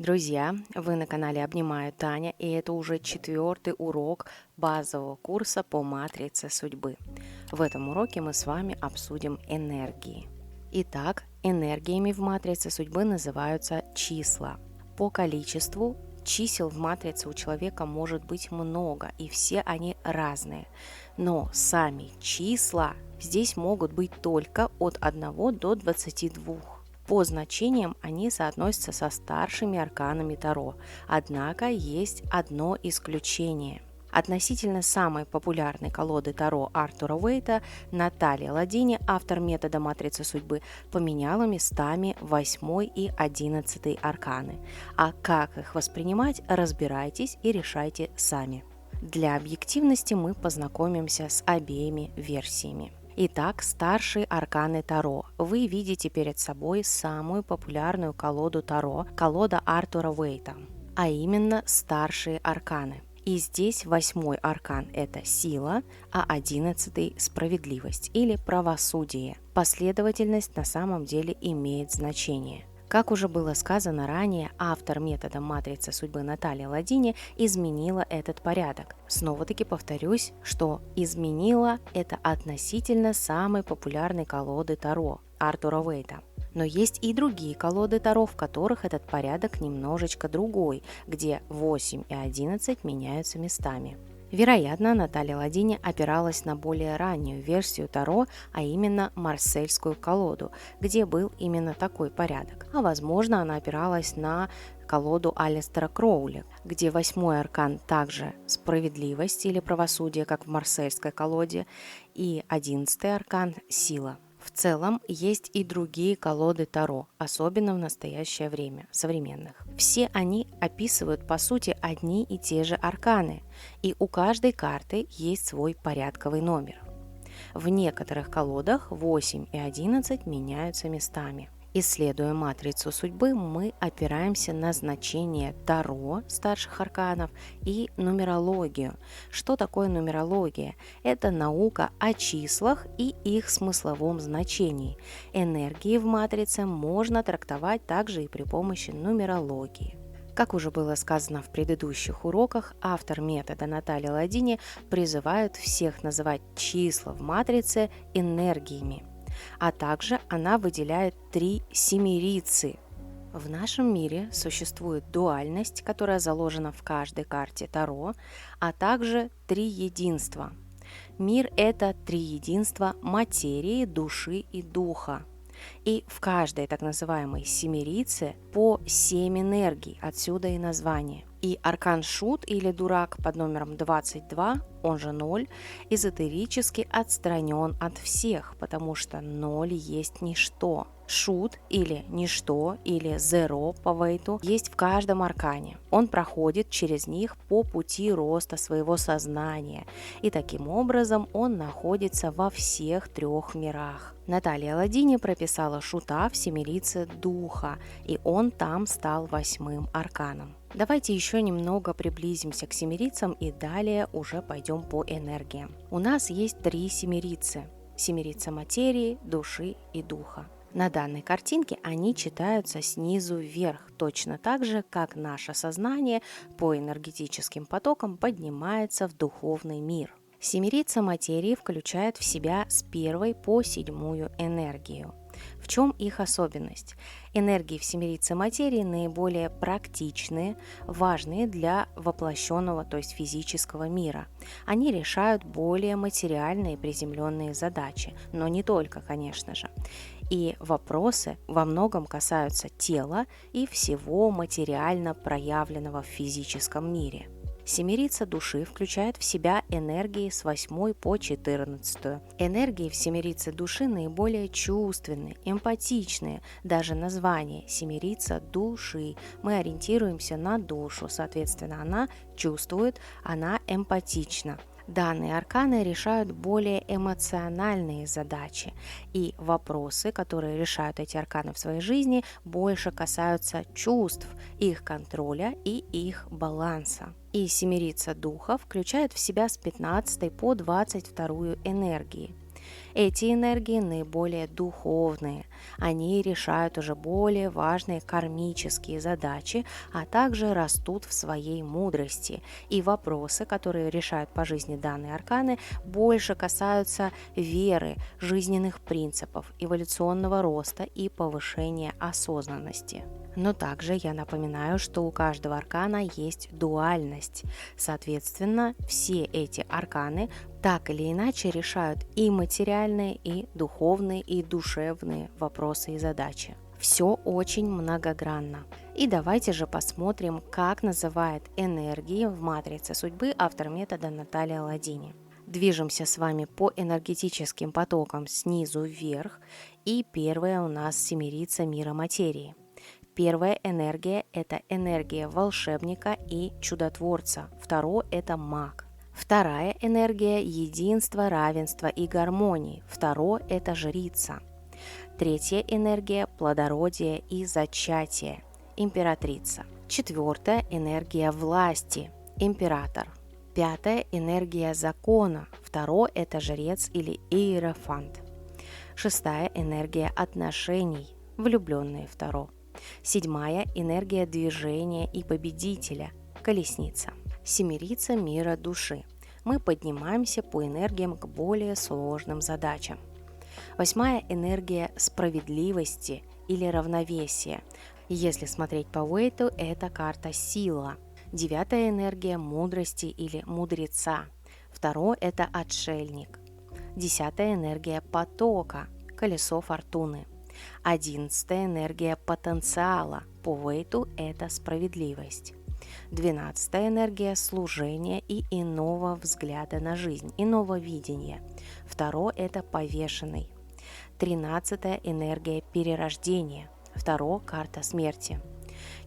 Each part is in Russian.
Друзья, вы на канале Обнимаю Таня, и это уже 4-й урок базового курса по матрице судьбы. В этом уроке мы с вами обсудим энергии. Итак, энергиями в матрице судьбы называются числа. По количеству чисел в матрице у человека может быть много, и все они разные. Но сами числа здесь могут быть только от 1 до 22. По значениям они соотносятся со старшими арканами Таро, однако есть одно исключение. Относительно самой популярной колоды Таро Артура Уэйта Наталья Ладини, автор метода матрицы судьбы, поменяла местами 8 и 11 арканы. А как их воспринимать, разбирайтесь и решайте сами. Для объективности мы познакомимся с обеими версиями. Итак, старшие арканы Таро. Вы видите перед собой самую популярную колоду Таро, колода Артура Уэйта, а именно старшие арканы. И здесь 8-й аркан – это сила, а 11-й – справедливость или правосудие. Последовательность на самом деле имеет значение. Как уже было сказано ранее, автор метода матрицы судьбы Наталья Ладини изменила этот порядок. Снова-таки повторюсь, что изменила это относительно самой популярной колоды Таро Артура Уэйта. Но есть и другие колоды Таро, в которых этот порядок немножечко другой, где 8 и 11 меняются местами. Вероятно, Наталья Ладини опиралась на более раннюю версию Таро, а именно марсельскую колоду, где был именно такой порядок. А возможно, она опиралась на колоду Алистера Кроули, где 8-й аркан также справедливость или правосудие, как в марсельской колоде, и 11-й аркан сила. В целом, есть и другие колоды Таро, особенно в настоящее время, современных. Все они описывают, по сути, одни и те же арканы, и у каждой карты есть свой порядковый номер. В некоторых колодах 8 и 11 меняются местами. Исследуя матрицу судьбы, мы опираемся на значение Таро старших арканов и нумерологию. Что такое нумерология? Это наука о числах и их смысловом значении. Энергии в матрице можно трактовать также и при помощи нумерологии. Как уже было сказано в предыдущих уроках, автор метода Наталья Ладини призывает всех называть числа в матрице энергиями. А также она выделяет 3 семерицы. В нашем мире существует дуальность, которая заложена в каждой карте Таро, а также 3 единства. Мир – это 3 единства материи, души и духа. И в каждой так называемой семерице по 7 энергий, отсюда и название. И аркан Шут или Дурак под номером 22, он же 0, эзотерически отстранен от всех, потому что 0 есть ничто. Шут или ничто или зеро по Вейту есть в каждом аркане. Он проходит через них по пути роста своего сознания, и таким образом он находится во всех 3 мирах. Наталья Ладини прописала Шута в семерице духа, и он там стал 8-м арканом. Давайте еще немного приблизимся к семерицам и далее уже пойдем по энергиям. У нас есть 3 семерицы. Семерица материи, души и духа. На данной картинке они читаются снизу вверх, точно так же, как наше сознание по энергетическим потокам поднимается в духовный мир. Семерица материи включает в себя с 1 по 7 энергию. В чем их особенность? Энергии в семерице материи наиболее практичные, важные для воплощенного, то есть физического мира. Они решают более материальные приземленные задачи, но не только, конечно же. И вопросы во многом касаются тела и всего материально проявленного в физическом мире. Семерица души включает в себя энергии с 8 по 14. Энергии в семерице души наиболее чувственные, эмпатичные. Даже название семерица души. Мы ориентируемся на душу, соответственно, она чувствует, она эмпатична. Данные арканы решают более эмоциональные задачи, и вопросы, которые решают эти арканы в своей жизни, больше касаются чувств, их контроля и их баланса. И семерица духа включает в себя с 15 по 22 энергии. Эти энергии наиболее духовные. Они решают уже более важные кармические задачи, а также растут в своей мудрости. И вопросы, которые решают по жизни данные арканы, больше касаются веры, жизненных принципов, эволюционного роста и повышения осознанности. Но также я напоминаю, что у каждого аркана есть дуальность. Соответственно, все эти арканы так или иначе решают и материальные, и духовные, и душевные вопросы и задачи. Все очень многогранно. И давайте же посмотрим, как называет энергии в матрице судьбы автор метода Наталья Ладини. Движемся с вами по энергетическим потокам снизу вверх, и первая у нас семерица мира материи. Первая энергия – это энергия волшебника и чудотворца. Второе – это маг. Вторая энергия – единства, равенства и гармонии. Второе – это жрица. Третья энергия – плодородие и зачатие. Императрица. Четвертая энергия власти. Император. Пятая энергия закона. Второе – это жрец или иерофант. Шестая энергия отношений. Влюбленные. Второе. Седьмая энергия движения и победителя. Колесница. Семерица мира души. Мы поднимаемся по энергиям к более сложным задачам. Восьмая энергия справедливости или равновесия. Если смотреть по Уэйту, это карта сила. Девятая энергия мудрости или мудреца. Второе – это отшельник. Десятая энергия потока. Колесо фортуны. 11-я энергия потенциала, по Уэйту это справедливость. 12-я энергия служения и иного взгляда на жизнь, иного видения. Второе – это повешенный. 13-я энергия перерождения. Второе – карта смерти.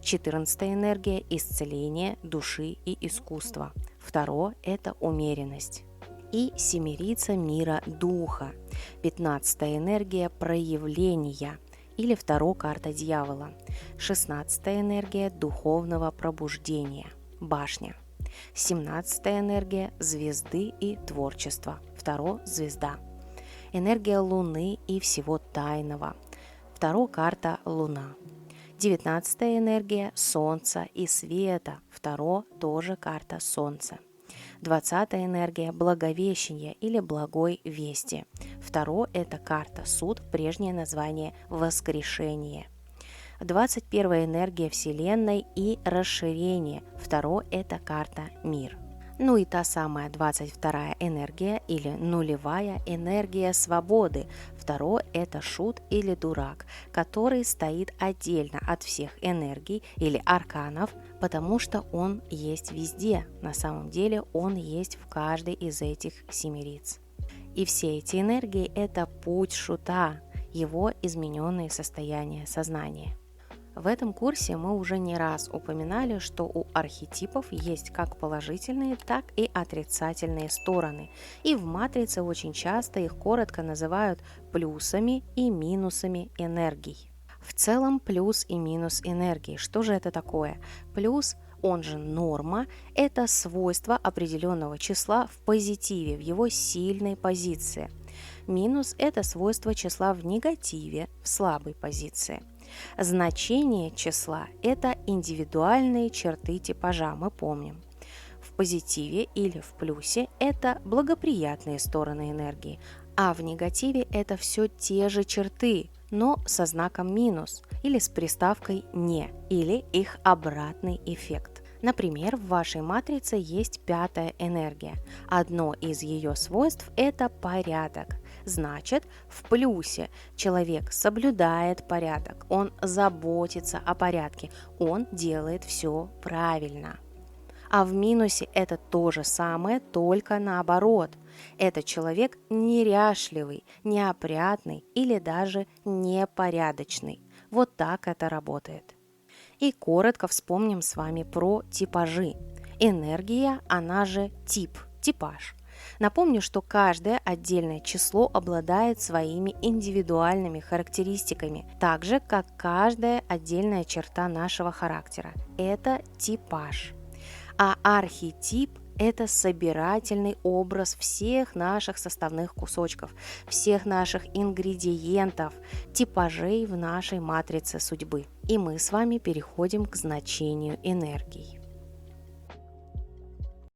14-я энергия исцеления души и искусства. Второе – это умеренность. И семерица мира духа. 15-я энергия проявления или вторая карта дьявола. 16-я энергия духовного пробуждения. Башня. 17-я энергия звезды и творчества. Второе – звезда. Энергия луны и всего тайного. Вторая карта луна. 19-я энергия солнца и света. Второе – тоже карта солнца. 20-я энергия благовещения или благой вести. Второе – это карта суд, прежнее название воскрешение. 21-я энергия Вселенной и расширение. Второе – это карта мир. Ну и та самая 22-я энергия или нулевая энергия свободы. Второе – это шут или дурак, который стоит отдельно от всех энергий или арканов, потому что он есть везде. На самом деле он есть в каждой из этих семериц. И все эти энергии – это путь шута, его измененные состояния сознания. В этом курсе мы уже не раз упоминали, что у архетипов есть как положительные, так и отрицательные стороны. И в матрице очень часто их коротко называют плюсами и минусами энергий. В целом плюс и минус энергии. Что же это такое? Плюс, он же норма, это свойство определенного числа в позитиве, в его сильной позиции. Минус – это свойство числа в негативе, в слабой позиции. Значение числа – это индивидуальные черты типажа, мы помним. В позитиве или в плюсе – это благоприятные стороны энергии, а в негативе это все те же черты, но со знаком минус или с приставкой «не» или их обратный эффект. Например, в вашей матрице есть пятая энергия. Одно из ее свойств – это порядок. Значит, в плюсе человек соблюдает порядок, он заботится о порядке, он делает все правильно. А в минусе это то же самое, только наоборот. Этот человек неряшливый, неопрятный или даже непорядочный. Вот так это работает. И коротко вспомним с вами про типажи. Энергия, она же тип, типаж. Напомню, что каждое отдельное число обладает своими индивидуальными характеристиками, так же, как каждая отдельная черта нашего характера. Это типаж. А архетип Это собирательный образ всех наших составных кусочков, всех наших ингредиентов, типажей в нашей матрице судьбы. И мы с вами переходим к значению энергии.